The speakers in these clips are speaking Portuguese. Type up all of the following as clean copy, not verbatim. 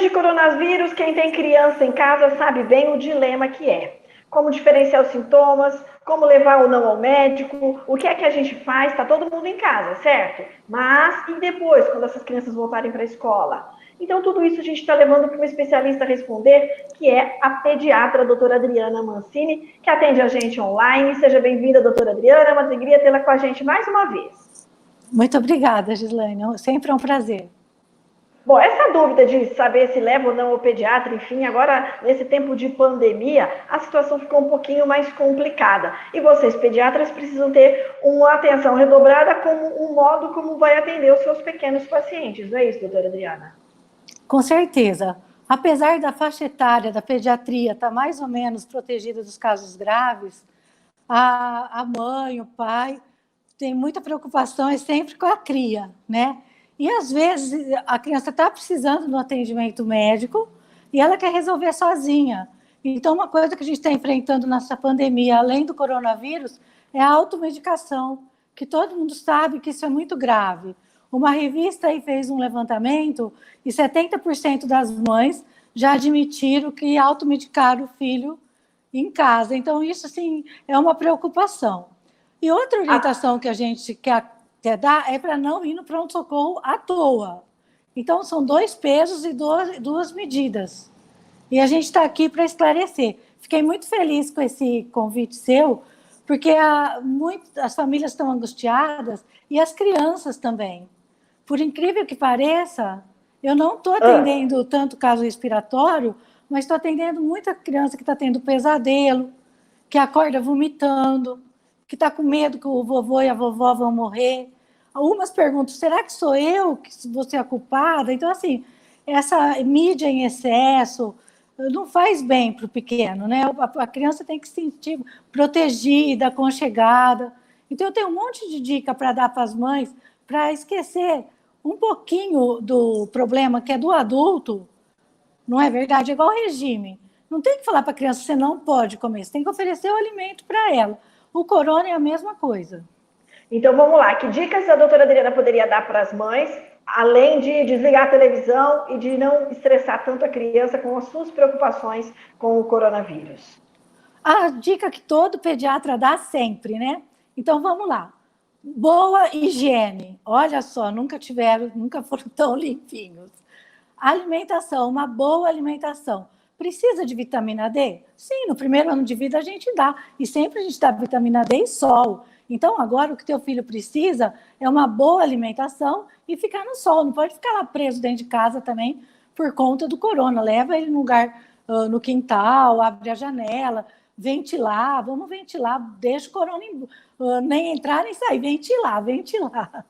de coronavírus, quem tem criança em casa sabe bem o dilema que é. Como diferenciar os sintomas, como levar ou não ao médico, o que é que a gente faz? Está todo mundo em casa, certo? Mas e depois, quando essas crianças voltarem para a escola? Então, tudo isso a gente está levando para uma especialista responder, que é a pediatra, a doutora Adriana Mancini, que atende a gente online. Seja bem-vinda, doutora Adriana, é uma alegria tê-la com a gente mais uma vez. Muito obrigada, Gislaine, sempre é um prazer. Bom, essa dúvida de saber se leva ou não ao pediatra, enfim, agora nesse tempo de pandemia, a situação ficou um pouquinho mais complicada. E vocês, pediatras, precisam ter uma atenção redobrada como um modo como vai atender os seus pequenos pacientes, não é isso, doutora Adriana? Com certeza. Apesar da faixa etária da pediatria estar mais ou menos protegida dos casos graves, a mãe, o pai, tem muita preocupação é sempre com a cria, né? E às vezes a criança está precisando de um atendimento médico e ela quer resolver sozinha. Então, uma coisa que a gente está enfrentando nessa pandemia, além do coronavírus, é a automedicação, que todo mundo sabe que isso é muito grave. Uma revista aí fez um levantamento e 70% das mães já admitiram que automedicaram o filho em casa. Então, isso, assim, é uma preocupação. E outra orientação que a gente quer dar é para não ir no pronto-socorro à toa. Então, são 2 pesos e duas medidas. E a gente está aqui para esclarecer. Fiquei muito feliz com esse convite seu, porque as famílias estão angustiadas e as crianças também. Por incrível que pareça, eu não estou atendendo tanto caso respiratório, mas estou atendendo muita criança que está tendo pesadelo, que acorda vomitando, que está com medo que o vovô e a vovó vão morrer. Algumas perguntam, será que sou eu que vou ser a culpada? Então, assim, essa mídia em excesso não faz bem para o pequeno, né? A criança tem que se sentir protegida, aconchegada. Então, eu tenho um monte de dica para dar para as mães para esquecer um pouquinho do problema que é do adulto, não é verdade? É igual ao regime. Não tem que falar para a criança, você não pode comer, você tem que oferecer o alimento para ela. O corona é a mesma coisa. Então, vamos lá. Que dicas a doutora Adriana poderia dar para as mães, além de desligar a televisão e de não estressar tanto a criança com as suas preocupações com o coronavírus? A dica que todo pediatra dá sempre, né? Então, vamos lá. Boa higiene. Olha só, nunca foram tão limpinhos. Alimentação, uma boa alimentação. Precisa de vitamina D? Sim, no primeiro ano de vida a gente dá. E sempre a gente dá vitamina D e sol. Então, agora o que teu filho precisa é uma boa alimentação e ficar no sol. Não pode ficar lá preso dentro de casa também por conta do corona. Leva ele num lugar no quintal, abre a janela, ventilar. Vamos ventilar, deixa o corona nem entrar nem sair. Ventilar.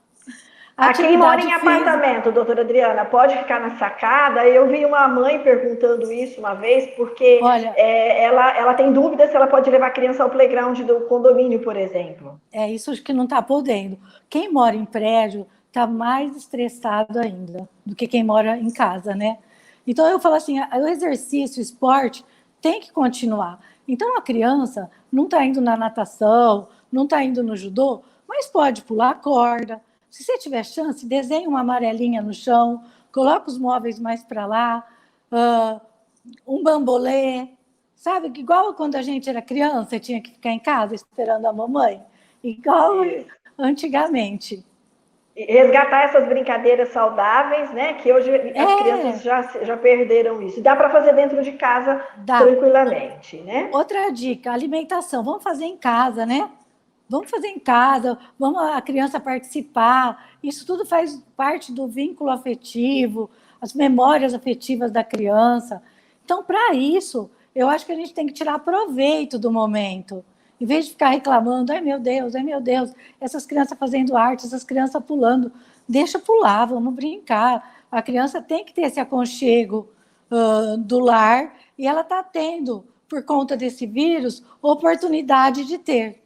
A quem mora em apartamento, doutora Adriana, pode ficar na sacada? Eu vi uma mãe perguntando isso uma vez, porque ela tem dúvida se ela pode levar a criança ao playground do condomínio, por exemplo. É isso que não está podendo. Quem mora em prédio está mais estressado ainda do que quem mora em casa, né? Então, eu falo assim, o exercício, o esporte tem que continuar. Então, a criança não está indo na natação, não está indo no judô, mas pode pular corda. Se você tiver chance, desenhe uma amarelinha no chão, coloca os móveis mais para lá, um bambolê, sabe? Igual quando a gente era criança, tinha que ficar em casa esperando a mamãe. Igual antigamente. Resgatar essas brincadeiras saudáveis, né? Que hoje as crianças já perderam isso. Dá para fazer dentro de casa tranquilamente, né? Outra dica, alimentação. Vamos fazer em casa, né? Vamos fazer em casa, vamos a criança participar. Isso tudo faz parte do vínculo afetivo, as memórias afetivas da criança. Então, para isso, eu acho que a gente tem que tirar proveito do momento. Em vez de ficar reclamando, ai meu Deus, essas crianças fazendo arte, essas crianças pulando. Deixa pular, vamos brincar. A criança tem que ter esse aconchego do lar e ela está tendo, por conta desse vírus, oportunidade de ter.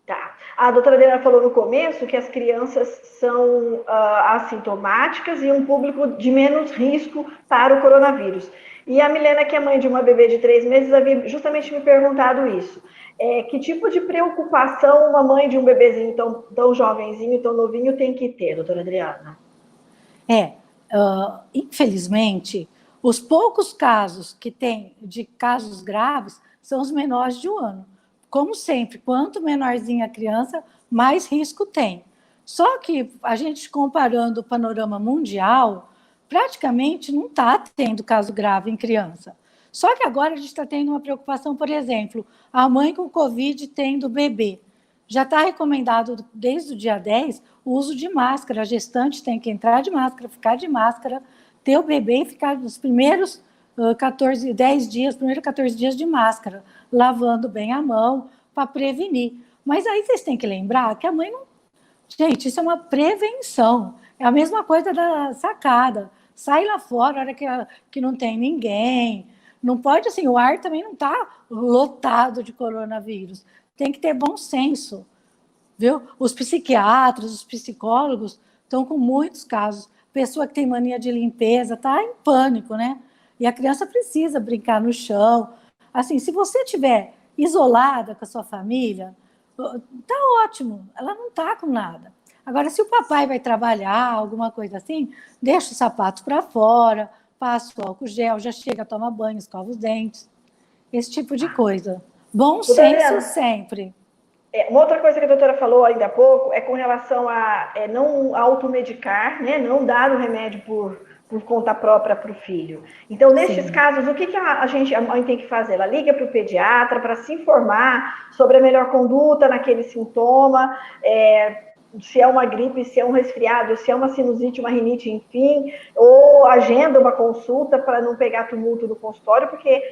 Tá. A doutora Adriana falou no começo que as crianças são assintomáticas e um público de menos risco para o coronavírus. E a Milena, que é mãe de uma bebê de 3 meses, havia justamente me perguntado isso. Que tipo de preocupação uma mãe de um bebezinho tão jovenzinho, tão novinho, tem que ter, doutora Adriana? infelizmente, os poucos casos que tem de casos graves são os menores de 1 ano. Como sempre, quanto menorzinha a criança, mais risco tem. Só que a gente comparando o panorama mundial, praticamente não está tendo caso grave em criança. Só que agora a gente está tendo uma preocupação, por exemplo, a mãe com Covid tendo bebê. Já está recomendado desde o dia 10 o uso de máscara. A gestante tem que entrar de máscara, ficar de máscara, ter o bebê e ficar nos primeiros 10 dias, primeiros 14 dias de máscara, lavando bem a mão para prevenir. Mas aí vocês têm que lembrar que a mãe não... Gente, isso é uma prevenção. É a mesma coisa da sacada. Sai lá fora, a hora que não tem ninguém. Não pode, assim, o ar também não está lotado de coronavírus. Tem que ter bom senso, viu? Os psiquiatras, os psicólogos estão com muitos casos. Pessoa que tem mania de limpeza está em pânico, né? E a criança precisa brincar no chão. Assim, se você estiver isolada com a sua família, tá ótimo, ela não tá com nada. Agora, se o papai vai trabalhar, alguma coisa assim, deixa o sapato para fora, passa o álcool gel, já chega, toma banho, escova os dentes, esse tipo de coisa. Bom senso sempre. Uma outra coisa que a doutora falou ainda há pouco é com relação a não automedicar, né? Não dar o remédio por conta própria para o filho. Então, nesses casos, o que a mãe tem que fazer? Ela liga para o pediatra para se informar sobre a melhor conduta naquele sintoma, se é uma gripe, se é um resfriado, se é uma sinusite, uma rinite, enfim, ou agenda uma consulta para não pegar tumulto no consultório, porque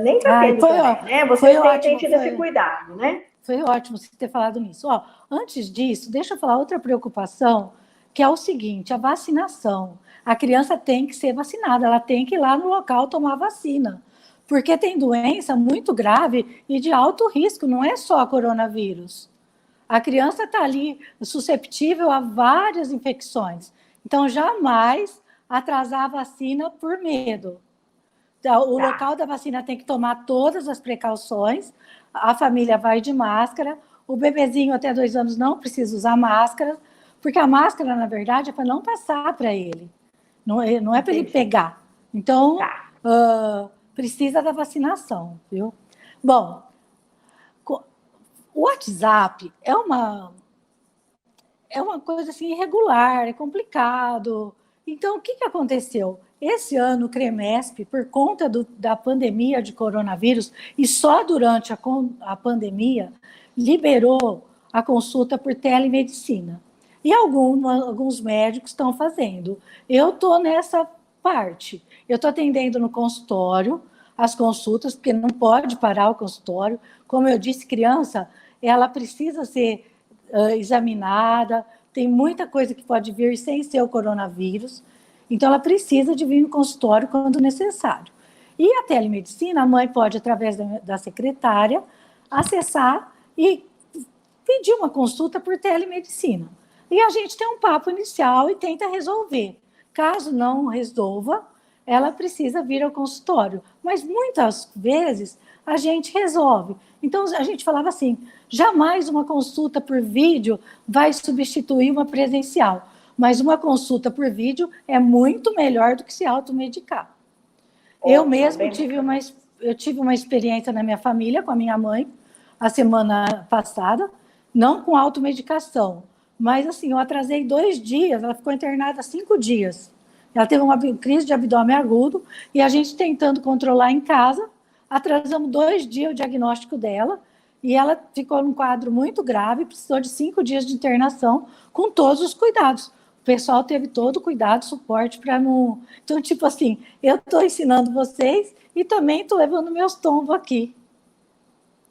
nem está tendo também, né? Você tem tido esse cuidado, né? Foi ótimo você ter falado nisso. Antes disso, deixa eu falar outra preocupação, que é o seguinte, a vacinação. A criança tem que ser vacinada, ela tem que ir lá no local tomar vacina, porque tem doença muito grave e de alto risco, não é só coronavírus. A criança está ali susceptível a várias infecções. Então, jamais atrasar a vacina por medo. O local da vacina tem que tomar todas as precauções, a família vai de máscara, o bebezinho até 2 anos não precisa usar máscara, porque a máscara, na verdade, é para não passar para ele, não é para ele pegar. Então, precisa da vacinação, viu? Bom, o WhatsApp é uma coisa assim irregular, é complicado. Então, o que aconteceu? Esse ano, o CREMESP, por conta da pandemia de coronavírus, e só durante a pandemia, liberou a consulta por telemedicina. E alguns médicos estão fazendo. Eu estou nessa parte. Eu estou atendendo no consultório as consultas, porque não pode parar o consultório. Como eu disse, criança, ela precisa ser examinada, tem muita coisa que pode vir sem ser o coronavírus, então ela precisa de vir no consultório quando necessário. E a telemedicina, a mãe pode, através da secretária, acessar e pedir uma consulta por telemedicina. E a gente tem um papo inicial e tenta resolver. Caso não resolva, ela precisa vir ao consultório. Mas muitas vezes a gente resolve. Então, a gente falava assim, jamais uma consulta por vídeo vai substituir uma presencial, mas uma consulta por vídeo é muito melhor do que se automedicar. Eu mesmo tive uma experiência na minha família, com a minha mãe, a semana passada, não com automedicação, mas assim, eu atrasei 2 dias, ela ficou internada 5 dias. Ela teve uma crise de abdômen agudo e a gente tentando controlar em casa, atrasamos 2 dias o diagnóstico dela e ela ficou num quadro muito grave, precisou de 5 dias de internação com todos os cuidados. O pessoal teve todo o cuidado, suporte para não... Então, tipo assim, eu estou ensinando vocês e também estou levando meus tombos aqui.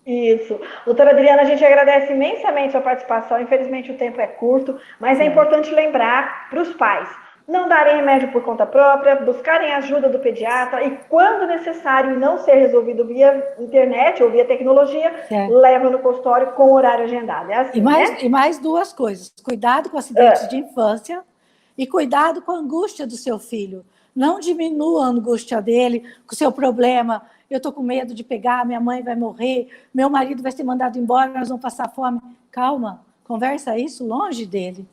Isso. Doutora Adriana, a gente agradece imensamente a sua participação. Infelizmente, o tempo é curto, mas é importante lembrar para os pais não darem remédio por conta própria, buscarem ajuda do pediatra e, quando necessário e não ser resolvido via internet ou via tecnologia, leva no consultório com horário agendado. É assim, e mais 2 coisas. Cuidado com acidentes de infância e cuidado com a angústia do seu filho. Não diminua a angústia dele com o seu problema. Eu estou com medo de pegar, minha mãe vai morrer, meu marido vai ser mandado embora, nós vamos passar fome. Calma, conversa isso longe dele.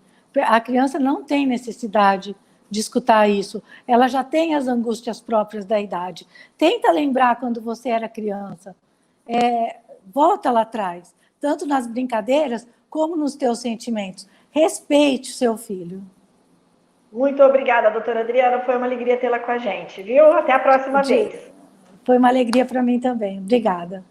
A criança não tem necessidade de escutar isso. Ela já tem as angústias próprias da idade. Tenta lembrar quando você era criança. Volta lá atrás, tanto nas brincadeiras como nos teus sentimentos. Respeite o seu filho. Muito obrigada, doutora Adriana. Foi uma alegria tê-la com a gente, viu? Até a próxima vez. Foi uma alegria para mim também. Obrigada.